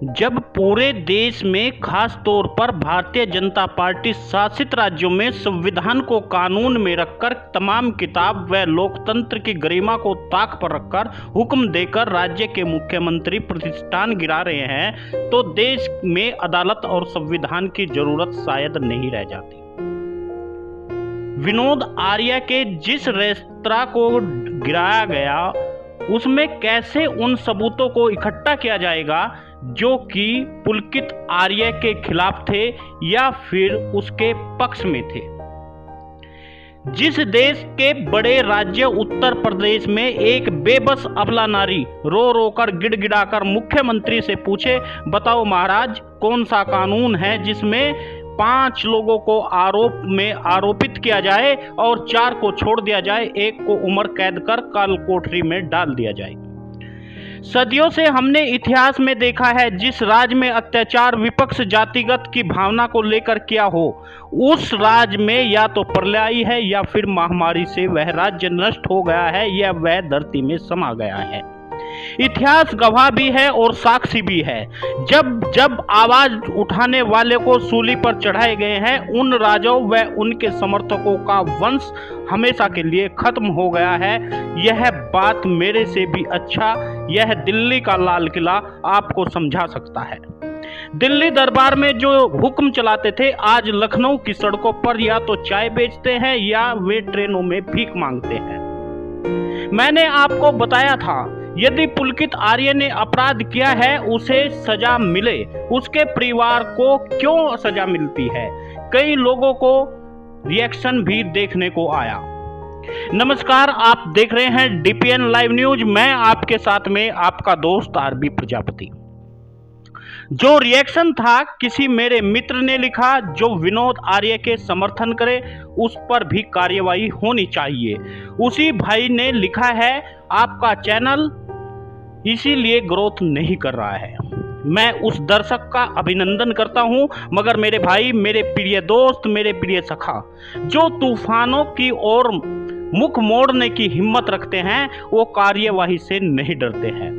जब पूरे देश में खास तौर पर भारतीय जनता पार्टी शासित राज्यों में संविधान को कानून में रखकर तमाम किताब व लोकतंत्र की गरिमा को ताक पर रखकर हुक्म देकर राज्य के मुख्यमंत्री प्रतिष्ठान गिरा रहे हैं, तो देश में अदालत और संविधान की जरूरत शायद नहीं रह जाती। विनोद आर्या के जिस रेस्तरां को गिराया गया, उसमें कैसे उन सबूतों को इकट्ठा किया जाएगा जो कि पुलकित आर्य के खिलाफ थे या फिर उसके पक्ष में थे। जिस देश के बड़े राज्य उत्तर प्रदेश में एक बेबस अबला नारी रो रो कर गिड़गिड़ाकर मुख्यमंत्री से पूछे, बताओ महाराज, कौन सा कानून है जिसमें 5 लोगों को आरोप में आरोपित किया जाए और 4 को छोड़ दिया जाए, 1 को उम्र कैद कर काल कोठरी में डाल दिया जाए। सदियों से हमने इतिहास में देखा है, जिस राज्य में अत्याचार विपक्ष जातिगत की भावना को लेकर किया हो, उस राज्य में या तो प्रलय आई है या फिर महामारी से वह राज्य नष्ट हो गया है या वह धरती में समा गया है। इतिहास गवाह भी है और साक्षी भी है। जब जब आवाज उठाने वाले को सूली पर चढ़ाए गए हैं, उन राजाओं व उनके समर्थकों का वंश हमेशा के लिए खत्म हो गया है। यह बात मेरे से भी अच्छा यह दिल्ली का लाल किला आपको समझा सकता है। दिल्ली दरबार में जो हुक्म चलाते थे, आज लखनऊ की सड़कों पर या तो चाय बेचते हैं या वे ट्रेनों में भीख मांगते हैं। मैंने आपको बताया था, यदि पुलकित आर्य ने अपराध किया है, उसे सजा मिले। उसके परिवार को क्यों सजा मिलती है? कई लोगों को रिएक्शन भी देखने को आया। नमस्कार, आप देख रहे हैं डीपीएन लाइव न्यूज। मैं आपके साथ में आपका दोस्त आरबी प्रजापति। जो रिएक्शन था, किसी मेरे मित्र ने लिखा, जो विनोद आर्य के समर्थन करे उस पर भी कार्यवाही होनी चाहिए। उसी भाई ने लिखा है, आपका चैनल इसीलिए ग्रोथ नहीं कर रहा है। मैं उस दर्शक का अभिनंदन करता हूं, मगर मेरे भाई, मेरे प्रिय दोस्त, मेरे प्रिय सखा, जो तूफानों की ओर मुख मोड़ने की हिम्मत रखते हैं, वो कार्यवाही से नहीं डरते हैं।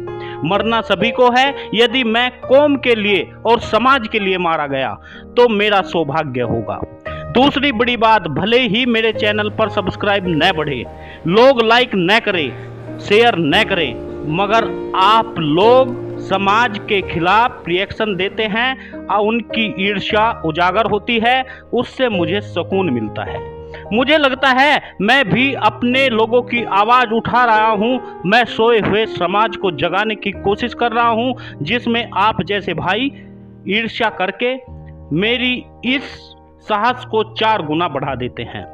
मरना सभी को है। यदि मैं कौम के लिए और समाज के लिए मारा गया तो मेरा सौभाग्य होगा। दूसरी बड़ी बात, भले ही मेरे चैनल पर सब्सक्राइब न बढ़े, लोग लाइक न करें, शेयर न करें, मगर आप लोग समाज के खिलाफ रिएक्शन देते हैं और उनकी ईर्ष्या उजागर होती है, उससे मुझे सुकून मिलता है। मुझे लगता है मैं भी अपने लोगों की आवाज उठा रहा हूं। मैं सोए हुए समाज को जगाने की कोशिश कर रहा हूं, जिसमें आप जैसे भाई ईर्ष्या करके मेरी इस साहस को 4 गुना बढ़ा देते हैं।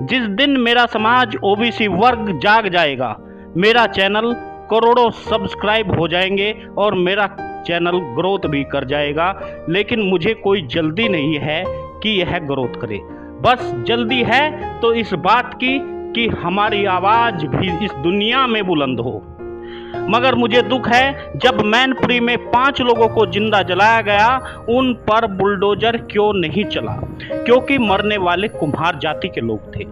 जिस दिन मेरा समाज ओबीसी वर्ग जाग जाएगा, मेरा चैनल करोड़ों सब्सक्राइब हो जाएंगे और मेरा चैनल ग्रोथ भी कर जाएगा। लेकिन मुझे कोई जल्दी नहीं है कि यह ग्रोथ करे। बस जल्दी है तो इस बात की कि हमारी आवाज भी इस दुनिया में बुलंद हो। मगर मुझे दुख है, जब मैनपुरी में 5 लोगों को जिंदा जलाया गया, उन पर बुलडोजर क्यों नहीं चला? क्योंकि मरने वाले कुम्हार जाति के लोग थे।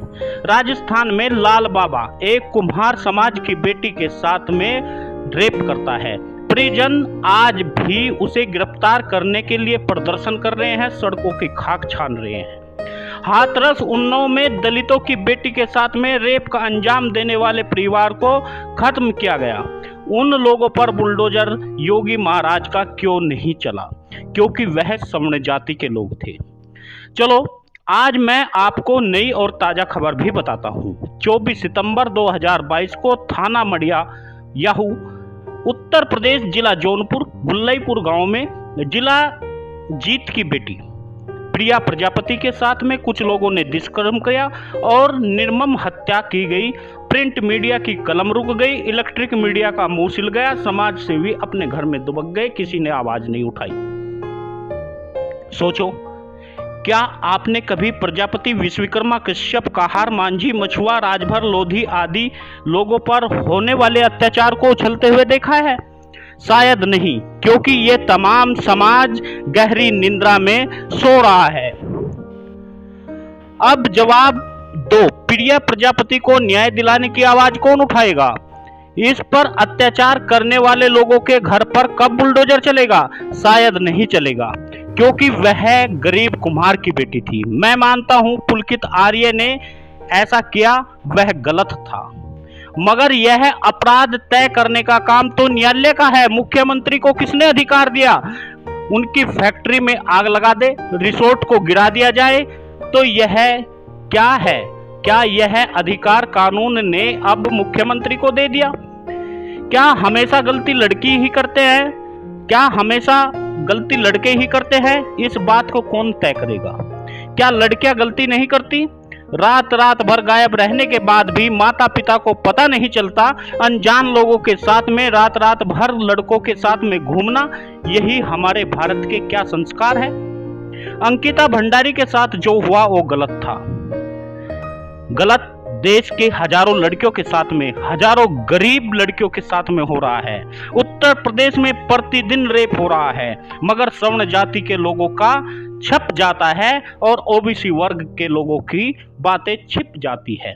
राजस्थान में लाल बाबा एक कुम्हार समाज की बेटी के साथ में रेप करता है। परिजन आज भी उसे गिरफ्तार करने के लिए प्रदर्शन कर रहे हैं, सड़कों की खाक छान रहे हैं। हाथरस उन्नाव में दलितों की बेटी के साथ में रेप का अंजाम देने वाले परिवार को खत्म किया गया। उन लोगों पर बुलडोजर योगी महाराज का क्यों नहीं चला? क्योंकि वह सवर्ण जाति के लोग थे। चलो, आज मैं आपको नई और ताजा खबर भी बताता हूं। 24 सितंबर 2022 को थाना मड़िया याहू, उत्तर प्रदेश, जिला जौनपुर, गुल्लईपुर गांव में जिला जीत की बेटी प्रिया प्रजापति के साथ में कुछ लोगों ने दुष्कर्म किया और निर्मम हत्या की गई। प्रिंट मीडिया की कलम रुक गई, इलेक्ट्रिक मीडिया का मुंह सिल गया, समाज सेवी अपने घर में दुबक गए, किसी ने आवाज नहीं उठाई। सोचो, क्या आपने कभी प्रजापति, विश्वकर्मा, कश्यप, काहार, मांझी, मछुआ, राजभर, लोधी आदि लोगों पर होने वाले अत्याचार को उछलते हुए देखा है? शायद नहीं, क्योंकि ये तमाम समाज गहरी निंद्रा में सो रहा है। अब जवाब दो, प्रिया प्रजापति को न्याय दिलाने की आवाज कौन उठाएगा? इस पर अत्याचार करने वाले लोगों के घर पर कब बुलडोजर चलेगा? शायद नहीं चलेगा, क्योंकि वह गरीब कुम्हार की बेटी थी। मैं मानता हूं पुलकित आर्य ने ऐसा किया, वह गलत था, मगर यह अपराध तय करने का काम तो न्यायालय का है। मुख्यमंत्री को किसने अधिकार दिया? उनकी फैक्ट्री में आग लगा दे, रिसोर्ट को गिरा दिया जाए, तो यह क्या है? क्या यह अधिकार कानून ने अब मुख्यमंत्री को दे दिया? क्या हमेशा गलती लड़की ही करते हैं? क्या हमेशा गलती लड़के ही करते हैं? इस बात को कौन तय करेगा? क्या लड़कियां गलती नहीं करती? रात रात भर गायब रहने के बाद भी माता पिता को पता नहीं चलता, अनजान लोगों के साथ में रात रात भर लड़कों के साथ में घूमना, यही हमारे भारत के क्या संस्कार है? अंकिता भंडारी के साथ जो हुआ वो गलत था, गलत देश के हजारों लड़कियों के साथ में, हजारों गरीब लड़कियों के साथ में हो रहा है। उत्तर प्रदेश में प्रतिदिन रेप हो रहा है, मगर सवर्ण जाति के लोगों का छप जाता है और ओबीसी वर्ग के लोगों की बातें छिप जाती है।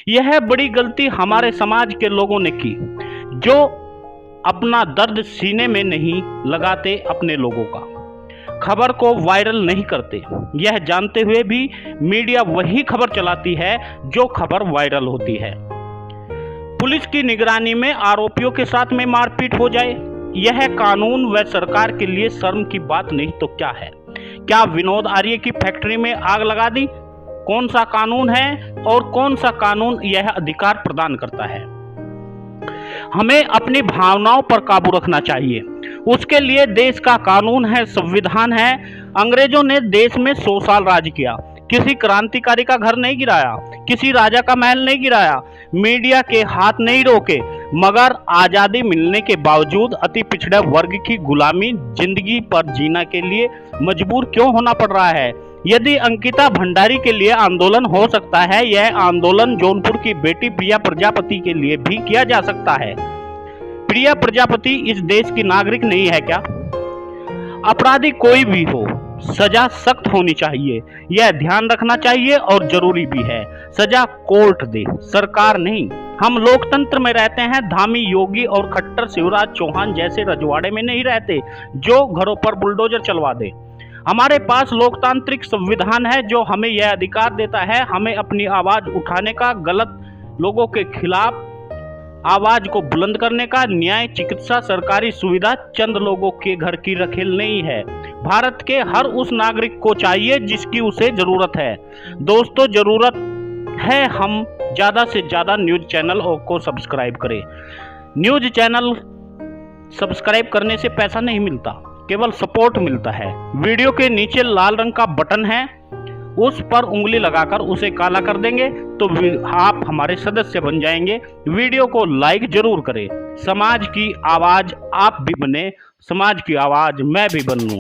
यह बड़ी गलती हमारे समाज के लोगों ने की, जो अपना दर्द सीने में नहीं लगाते अपने लोगों का, खबर को वायरल नहीं करते। यह जानते हुए भी मीडिया वही खबर चलाती है जो खबर वायरल होती है। पुलिस की निगरानी में आरोपियों के साथ में मारपीट हो जाए, यह कानून व सरकार के लिए शर्म की बात नहीं तो क्या है? क्या विनोद आर्य की फैक्ट्री में आग लगा दी? कौन सा कानून है और कौन सा कानून यह अधिकार प्रदान करता है? हमें अपनी भावनाओं पर काबू रखना चाहिए। उसके लिए देश का कानून है, संविधान है। अंग्रेजों ने देश में 100 साल राज किया, किसी क्रांतिकारी का घर नहीं गिराया, किसी राजा का महल नहीं गिराया, मीडिया के हाथ नहीं रोके, मगर आजादी मिलने के बावजूद अति पिछड़े वर्ग की गुलामी जिंदगी पर जीना के लिए मजबूर क्यों होना पड़ रहा है? यदि अंकिता भंडारी के लिए आंदोलन हो सकता है, यह आंदोलन जौनपुर की बेटी प्रिया प्रजापति के लिए भी किया जा सकता है। प्रिया प्रजापति इस देश की नागरिक नहीं है क्या? अपराधी कोई भी हो, सजा सख्त होनी चाहिए, यह ध्यान रखना चाहिए और जरूरी भी है। सजा कोर्ट दे, सरकार नहीं। हम लोकतंत्र में रहते हैं, धामी योगी और खट्टर शिवराज चौहान जैसे रजवाड़े में नहीं रहते जो घरों पर बुलडोजर चलवा दे। हमारे पास लोकतांत्रिक संविधान है जो हमें यह अधिकार देता है, हमें अपनी आवाज उठाने का, गलत लोगों के खिलाफ आवाज को बुलंद करने का। न्याय, चिकित्सा, सरकारी सुविधा चंद लोगों के घर की रखेल नहीं है, भारत के हर उस नागरिक को चाहिए जिसकी उसे जरूरत है। दोस्तों, जरूरत है हम ज्यादा से ज्यादा न्यूज चैनल को सब्सक्राइब करें। न्यूज चैनल सब्सक्राइब करने से पैसा नहीं मिलता, केवल सपोर्ट मिलता है। वीडियो के नीचे लाल रंग का बटन है, उस पर उंगली लगाकर उसे काला कर देंगे तो आप हमारे सदस्य बन जाएंगे। वीडियो को लाइक जरूर करें। समाज की आवाज आप भी बने, समाज की आवाज मैं भी बनूं।